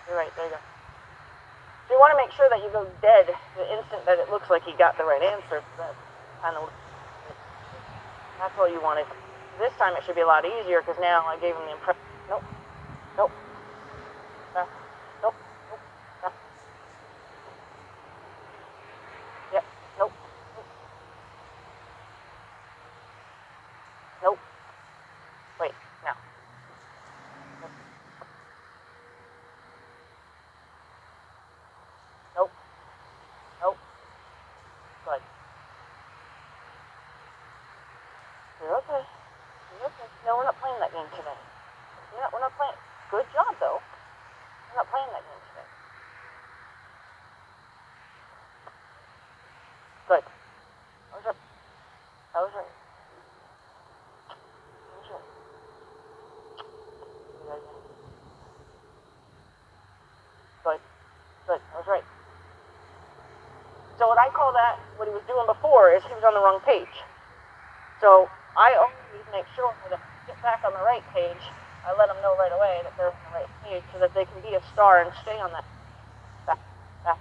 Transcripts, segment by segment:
You're right, there you go. So you want to make sure that you go dead the instant that it looks like he got the right answer. That kind of, that's all you wanted. This time it should be a lot easier because now I gave him the impression. Nope. Nope. Nope. Nope. Nope. Yep. Nope. Nope. Wait. Now. Nope. Nope. Good. You're okay. You're okay. No, we're not playing that game today. We're not playing. Good job, though. We're not playing that game today. Good. I was right. I was right. I was right. Good. Good. I was right. So what I call that, what he was doing before, is he was on the wrong page. So I always make sure that if I get back on the right page, I let them know right away that they're on the right page so that they can be a star and stay on that. Back. Back.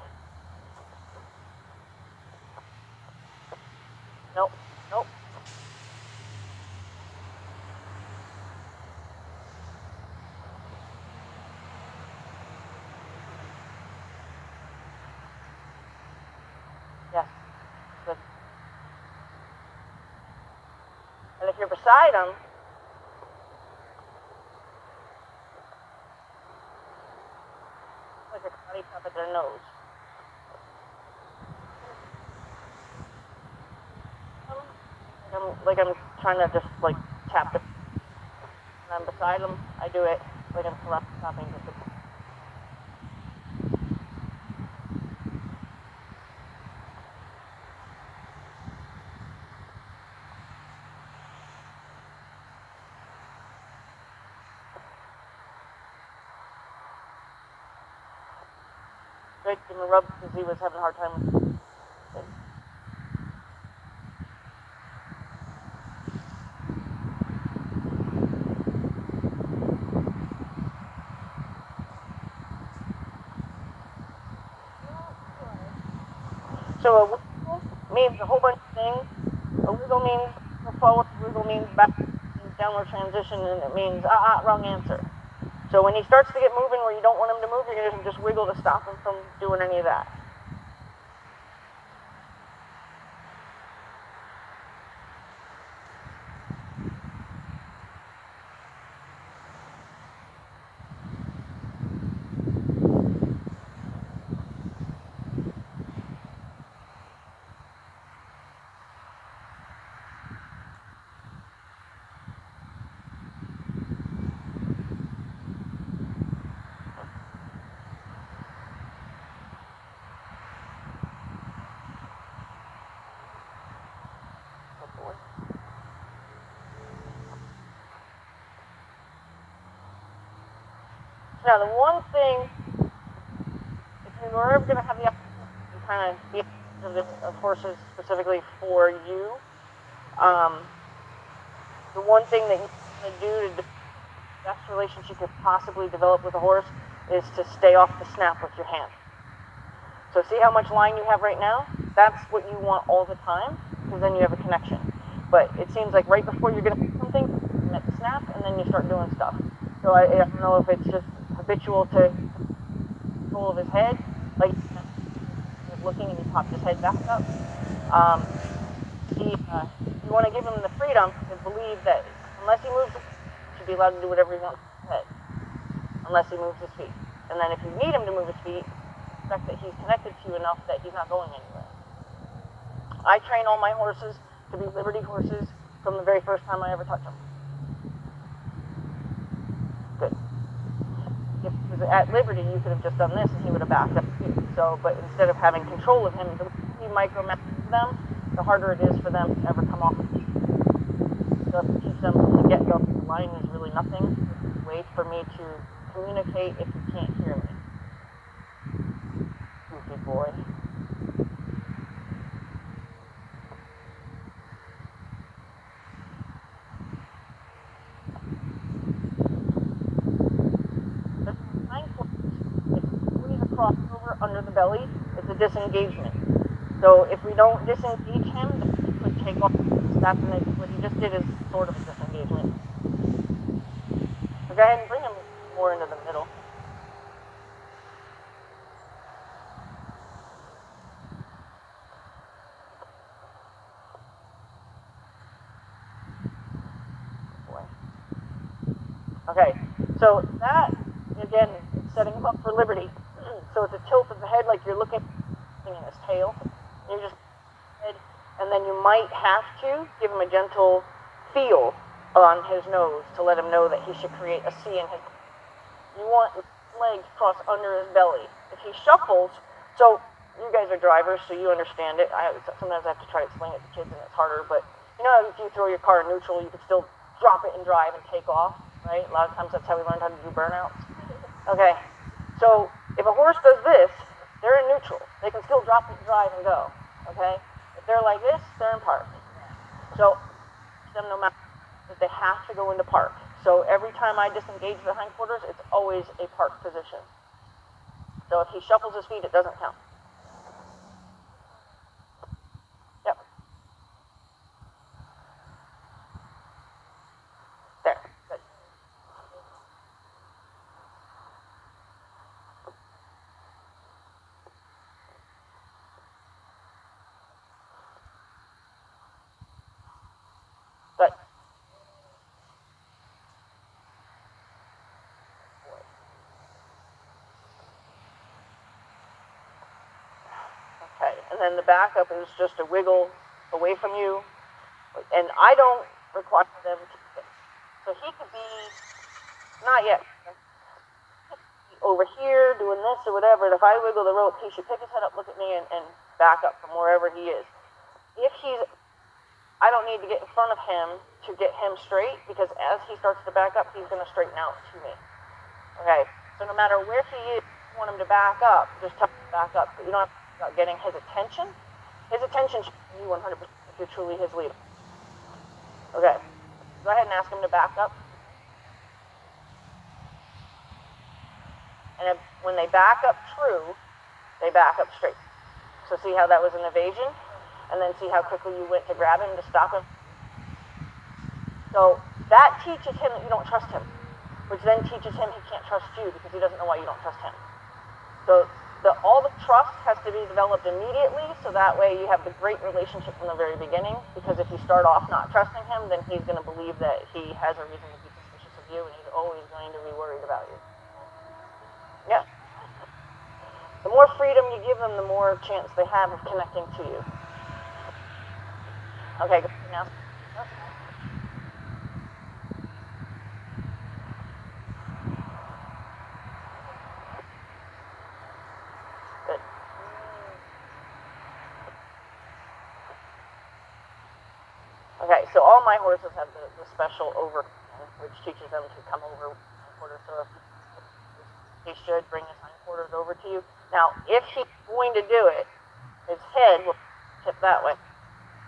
Nope. Nope. Yes. Good. And if you're beside them, like a karate chop at their nose. Like I'm trying to just like tap the. When I'm beside them, I do it like I'm karate chopping. Just Drake gave him a rub because he was having a hard time with it. So a wiggle means a whole bunch of things. A wiggle means forward, a wiggle means back, means downward transition, and it means wrong answer. So when he starts to get moving where you don't want him to move, you're going to just wiggle to stop him from doing any of that. Now, the one thing, if you were ever going to have the opportunity to kind of be of horses specifically for you, the one thing that you can do to the best relationship you could possibly develop with a horse is to stay off the snap with your hand. So see how much line you have right now? That's what you want all the time, because then you have a connection. But it seems like right before you're going to do something, you let the snap, and then you start doing stuff. So I don't know if it's just habitual to control of his head, like he's looking and he pops his head back up. You want to give him the freedom to believe that unless he moves, he should be allowed to do whatever he wants with his head, unless he moves his feet. And then if you need him to move his feet, expect that he's connected to you enough that he's not going anywhere. I train all my horses to be Liberty horses from the very first time I ever touch them. Good. If he was at Liberty, you could have just done this and he would have backed up too. So, but instead of having control of him, the more you micromanage them, the harder it is for them to ever come off of you. So if you teach them from the get-go, the line is really nothing. Wait for me to communicate if you can't hear me. Goofy boy. If belly, it's a disengagement. So if we don't disengage him, then he could take off. That's what he just did is sort of a disengagement. So go ahead and bring him more into the middle. Okay, so that, again, is setting him up for liberty. So it's a tilt of the head like you're looking in his tail. You just head, and then you might have to give him a gentle feel on his nose to let him know that he should create a C in his. You want his legs crossed under his belly. If he shuffles, so you guys are drivers, so you understand it. Sometimes I have to try to explain it to kids, and it's harder. But you know, if you throw your car in neutral, you can still drop it and drive and take off, right? A lot of times that's how we learned how to do burnouts. Okay, so if a horse does this, they're in neutral. They can still drop it, drive, and go. Okay, if they're like this, they're in park. So them no matter that they have to go into park. So every time I disengage the hindquarters, it's always a park position. So if he shuffles his feet, it doesn't count. Yep. There. Good. Good. Okay, and then the backup is just a wiggle away from you. And I don't require them to, so he could be, not yet, over here doing this or whatever, and if I wiggle the rope, he should pick his head up, look at me, and back up from wherever he is. If he's, I don't need to get in front of him to get him straight, because as he starts to back up, he's going to straighten out to me. Okay, so no matter where he is, you want him to back up, just tell him to back up. But you don't have to worry about getting his attention. His attention should be you 100% if you're truly his leader. Okay, go ahead and ask him to back up. And when they back up true, they back up straight. So see how that was an evasion? And then see how quickly you went to grab him to stop him? So that teaches him that you don't trust him, which then teaches him he can't trust you because he doesn't know why you don't trust him. So all the trust has to be developed immediately, so that way you have the great relationship from the very beginning, because if you start off not trusting him, then he's going to believe that he has a reason to be suspicious of you, and he's always going to be worried about you. Yeah. The more freedom you give them, the more chance they have of connecting to you. Okay, go now. Good. Okay, so all my horses have the special over, which teaches them to come over hindquarters. So if he should bring his hindquarters over to you. Now, if he's going to do it, his head will tip that way.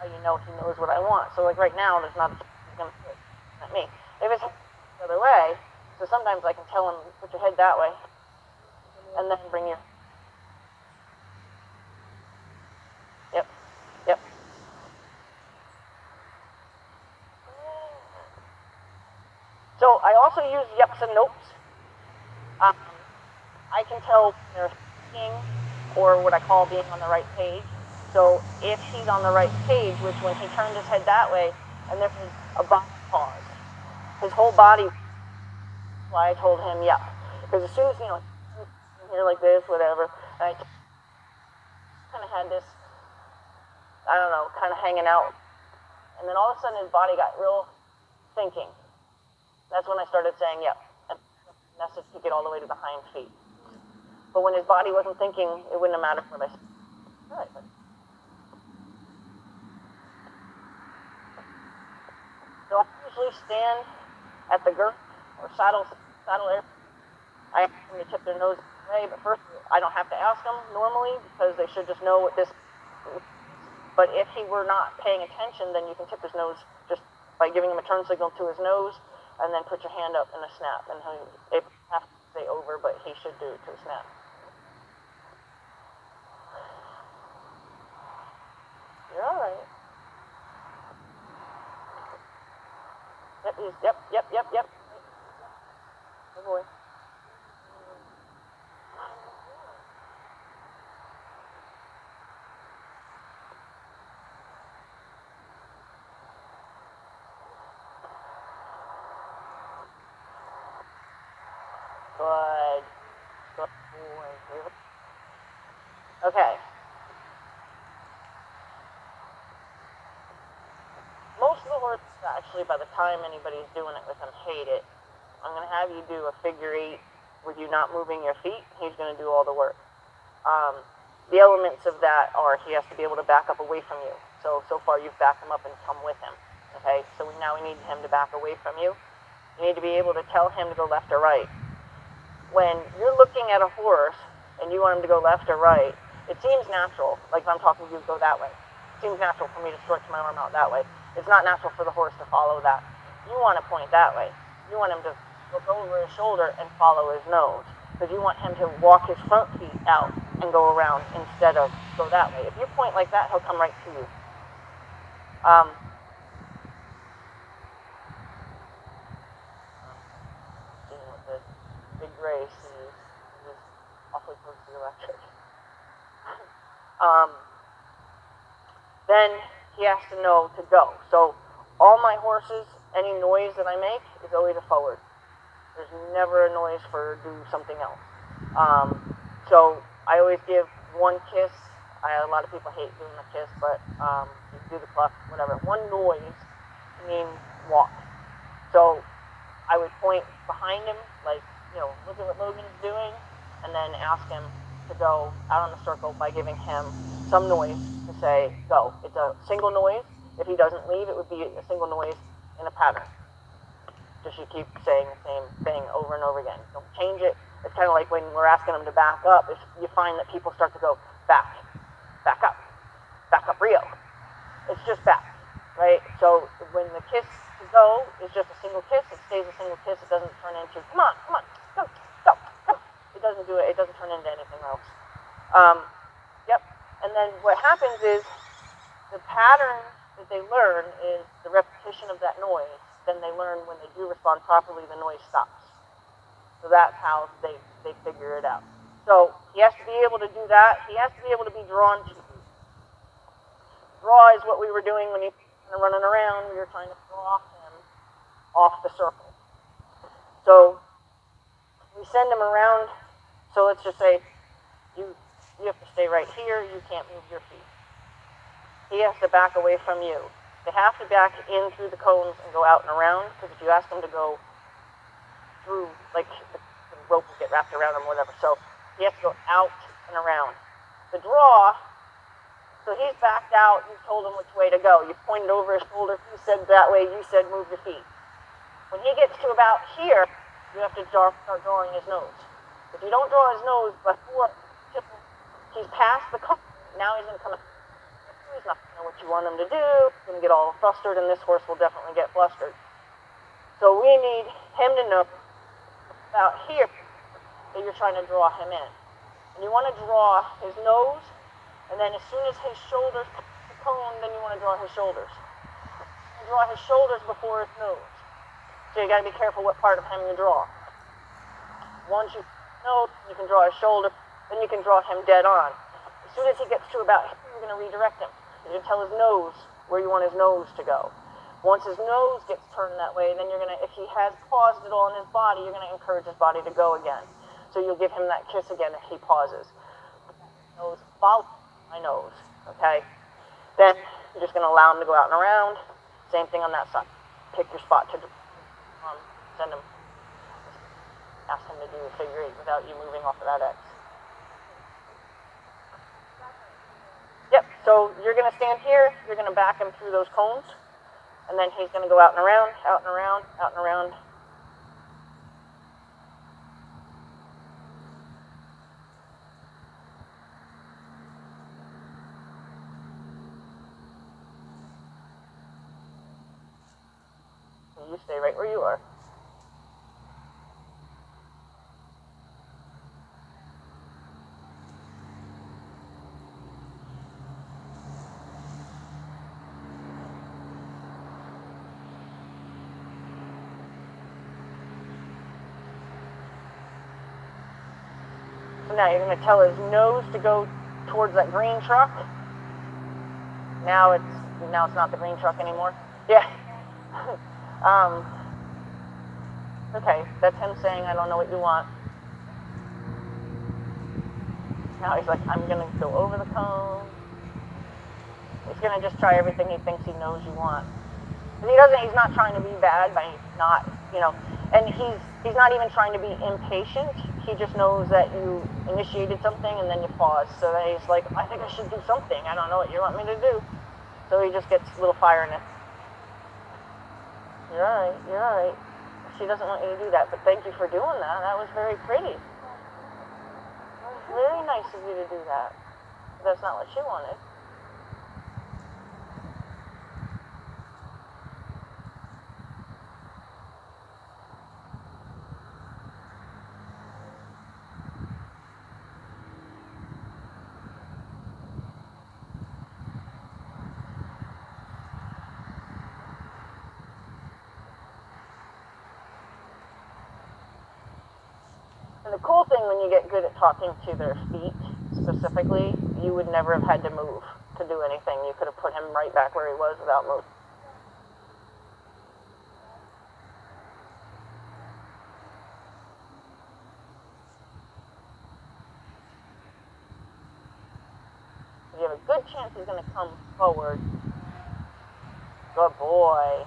You know he knows what I want. So like right now, there's not a chance he's going to do it. Not me. If it's the other way, so sometimes I can tell him, put your head that way, and then bring your... Yep. Yep. So I also use yeps and nopes. I can tell when they're speaking, or what I call being on the right page. So if he's on the right page, which when he turned his head that way, and there was a body pause, his whole body, that's why I told him yep. Because as soon as, here like this, whatever, and I kind of had this, I don't know, kind of hanging out. And then all of a sudden his body got real thinking. That's when I started saying yep. And the message to get all the way to the hind feet. But when his body wasn't thinking, it wouldn't have mattered what I said. All right, buddy. So I usually stand at the girth or saddle area. I ask them to tip their nose away, but first I don't have to ask them normally because they should just know what this is. But if he were not paying attention, then you can tip his nose just by giving him a turn signal to his nose, and then put your hand up in a snap. And he have to stay over, but he should do it to a snap. You're all right. Yep. Good boy. Good. Good boy. Okay. Most of the horses, actually, by the time anybody's doing it with them, hate it. I'm going to have you do a figure 8 with you not moving your feet. He's going to do all the work. The elements of that are he has to be able to back up away from you. So far you've backed him up and come with him. Okay, so now we need him to back away from you. You need to be able to tell him to go left or right. When you're looking at a horse and you want him to go left or right, it seems natural, like if I'm talking to you, go that way. It seems natural for me to stretch my arm out that way. It's not natural for the horse to follow that. You want to point that way. You want him to look over his shoulder and follow his nose, because you want him to walk his front feet out and go around instead of go that way. If you point like that, he'll come right to you. Seeing what the big gray sees, he's awfully close to the electric. Then he has to know to go. So all my horses, any noise that I make is always a forward. There's never a noise for do something else. So I always give one kiss. A lot of people hate doing the kiss, but you do the cluck, whatever. One noise means walk. So I would point behind him, like, look at what Logan's doing, and then ask him to go out on the circle by giving him some noise to say, go. It's a single noise. If he doesn't leave, it would be a single noise in a pattern. Just you keep saying the same thing over and over again. Don't change it. It's kind of like when we're asking them to back up, if you find that people start to go, back up, Rio. It's just back, right? So when the kiss to go is just a single kiss, it stays a single kiss. It doesn't turn into, come on, go. It doesn't do it. It doesn't turn into anything else. Yep. And then what happens is the pattern that they learn is the repetition of that noise. Then they learn when they do respond properly, the noise stops. So that's how they figure it out. So he has to be able to do that. He has to be able to be drawn to you. Draw is what we were doing when he was running around. We were trying to draw him off the circle. So we send him around. So let's just say you have to stay right here. You can't move your feet. He has to back away from you. They have to back in through the cones and go out and around, because if you ask them to go through, like the rope will get wrapped around him or whatever. So he has to go out and around. The draw, so he's backed out. You've told him which way to go. You pointed over his shoulder. He said that way. You said move your feet. When he gets to about here, you have to start drawing his nose. If you don't draw his nose before he's past the cone, now he's going to come. He's not going to know what you want him to do. He's going to get all flustered, and this horse will definitely get flustered. So we need him to know about here that you're trying to draw him in. And you want to draw his nose, and then as soon as his shoulders touch the cone, then you want to draw his shoulders. You draw his shoulders before his nose. So you got to be careful what part of him you draw. Once you know, you can draw his shoulder, then you can draw him dead on. As soon as he gets to about here, you're going to redirect him. You're going to tell his nose where you want his nose to go. Once his nose gets turned that way, then you're going to, if he has paused at all in his body, you're going to encourage his body to go again. So you'll give him that kiss again if he pauses. Nose, follow my nose, okay? Then you're just going to allow him to go out and around. Same thing on that side. Pick your spot to send him. Ask him to do a figure 8 without you moving off of that X. Yep, so you're going to stand here, you're going to back him through those cones, and then he's going to go out and around, out and around, out and around. You stay right where you are. Now you're going to tell his nose to go towards that green truck. Now it's not the green truck anymore. Yeah. Okay, that's him saying, I don't know what you want. Now he's like, I'm going to go over the cone. He's going to just try everything he thinks he knows you want. He's not trying to be bad by not, and he's not even trying to be impatient. He just knows that you initiated something and then you pause. So then he's like, I think I should do something. I don't know what you want me to do. So he just gets a little fire in it. You're all right. She doesn't want you to do that, but thank you for doing that. That was very pretty. It was very nice of you to do that. But that's not what she wanted. And the cool thing when you get good at talking to their feet, specifically, you would never have had to move to do anything. You could have put him right back where he was without moving. You have a good chance he's going to come forward. Good boy.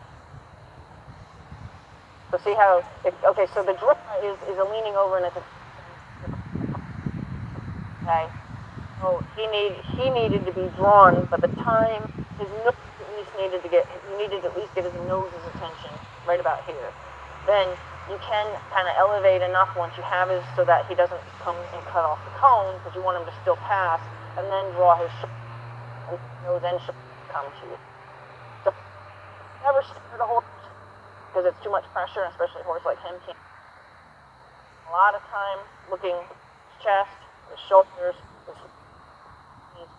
So see how, so the draw is a leaning over and it's a, okay. So he needed to be drawn, but the time, his nose at least you needed to at least get his nose's attention, right about here. Then you can kind of elevate enough once you have his, so that he doesn't come and cut off the cone, because you want him to still pass, and then draw his nose and come to you. So never stare at a horse, because it's too much pressure, especially a horse like him can't. A lot of time looking at his chest, his shoulders, his knees.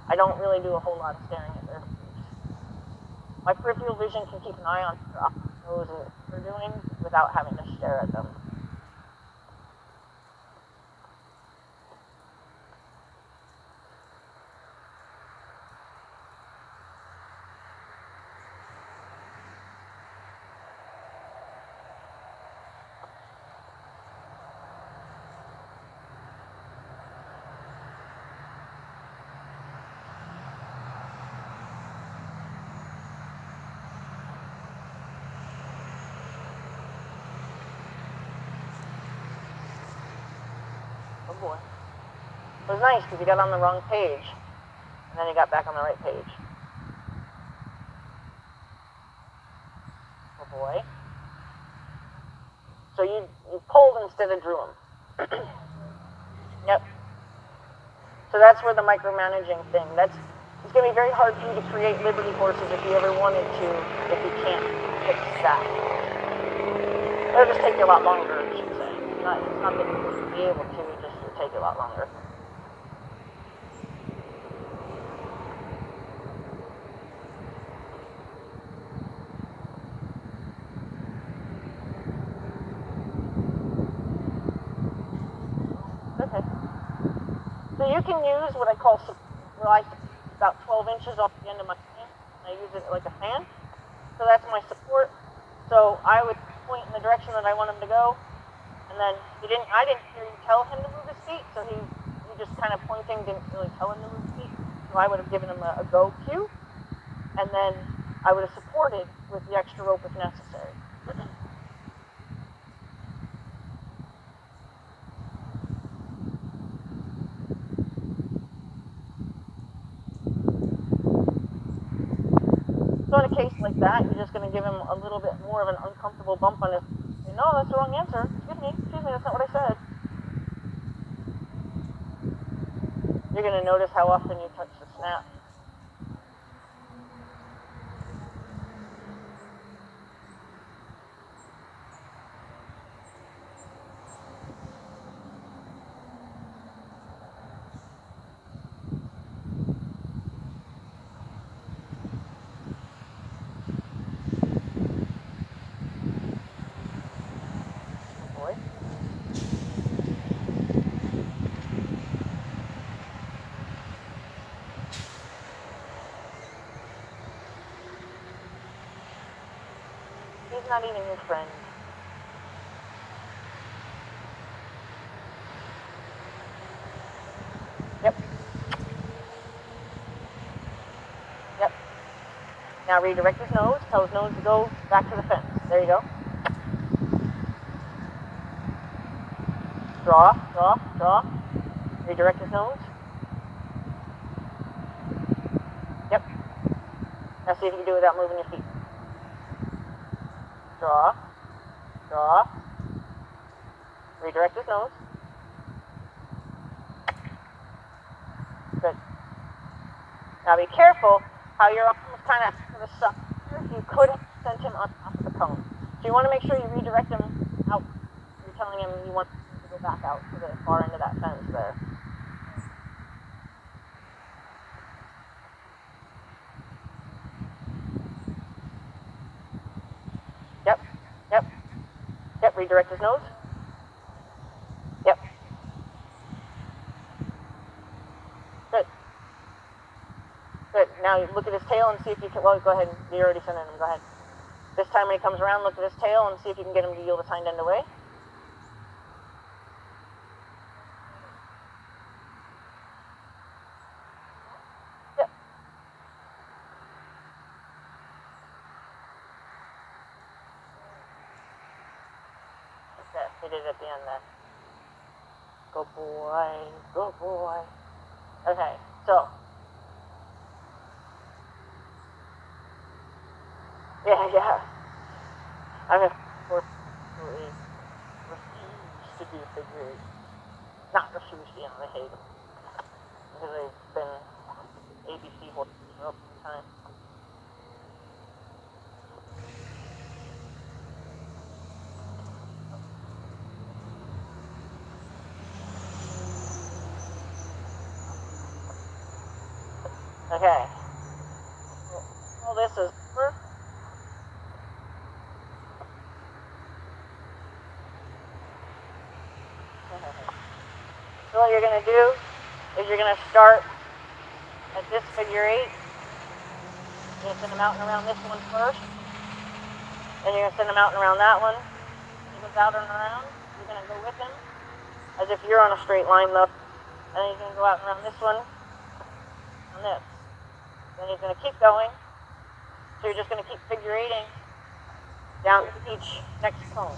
I don't really do a whole lot of staring at their face. My peripheral vision can keep an eye on their nose and what they're doing without having to stare at them. Oh boy. It was nice because he got on the wrong page, and then he got back on the right page. Oh boy. So you pulled instead of drew him. Yep. So that's where the micromanaging thing, it's going to be very hard for you to create Liberty horses if you ever wanted to, if you can't fix that. It'll just take you a lot longer, I should say. It's not that you wouldn't be able to, it just will take you a lot longer. Okay. So you can use what I call, about 12 inches off the end of my hand. I use it like a fan. So that's my support. So I would point in the direction that I want him to go. And then I didn't hear you tell him to move his feet, so he just kind of pointing, didn't really tell him to move his feet. So I would have given him a go cue. And then I would have supported with the extra rope if necessary. So in a case like that, you're just going to give him a little bit more of an uncomfortable bump on his, no, that's the wrong answer. Excuse me, that's not what I said. You're going to notice how often you touch the snap. not even your friend. Yep. Yep. Now redirect his nose. Tell his nose to go back to the fence. There you go. Draw, draw, draw. Redirect his nose. Yep. Now see if you can do it without moving your feet. Draw, draw. Redirect his nose. Good. Now be careful how your arm is kind of to the side. You could have sent him on top of the cone. So you want to make sure you redirect him out. You're telling him you want him to go back out to the far end of that fence there. Yep, yep, yep, redirect his nose. Yep. Good. Good. Now you look at his tail and see if you can, well, go ahead. You're already sending him. Go ahead. This time when he comes around, look at his tail and see if you can get him to yield his hind end away. Yep. Okay, he did it at the end there. Good boy. Good boy. Okay, so. Yeah. I'm going to refuse to do figure eight. Not refuse, I hate them. Because they've been ABC horses for a long time. Okay. All this is over. So what you're going to do is you're going to start at this figure eight. You're going to send him out and around this one first. Then you're going to send him out and around that one. He goes out and around. You're going to go with him as if you're on a straight line though. And then he's going to go out and around this one on this. Then he's going to keep going. So you're just going to keep figure eighting down each next cone.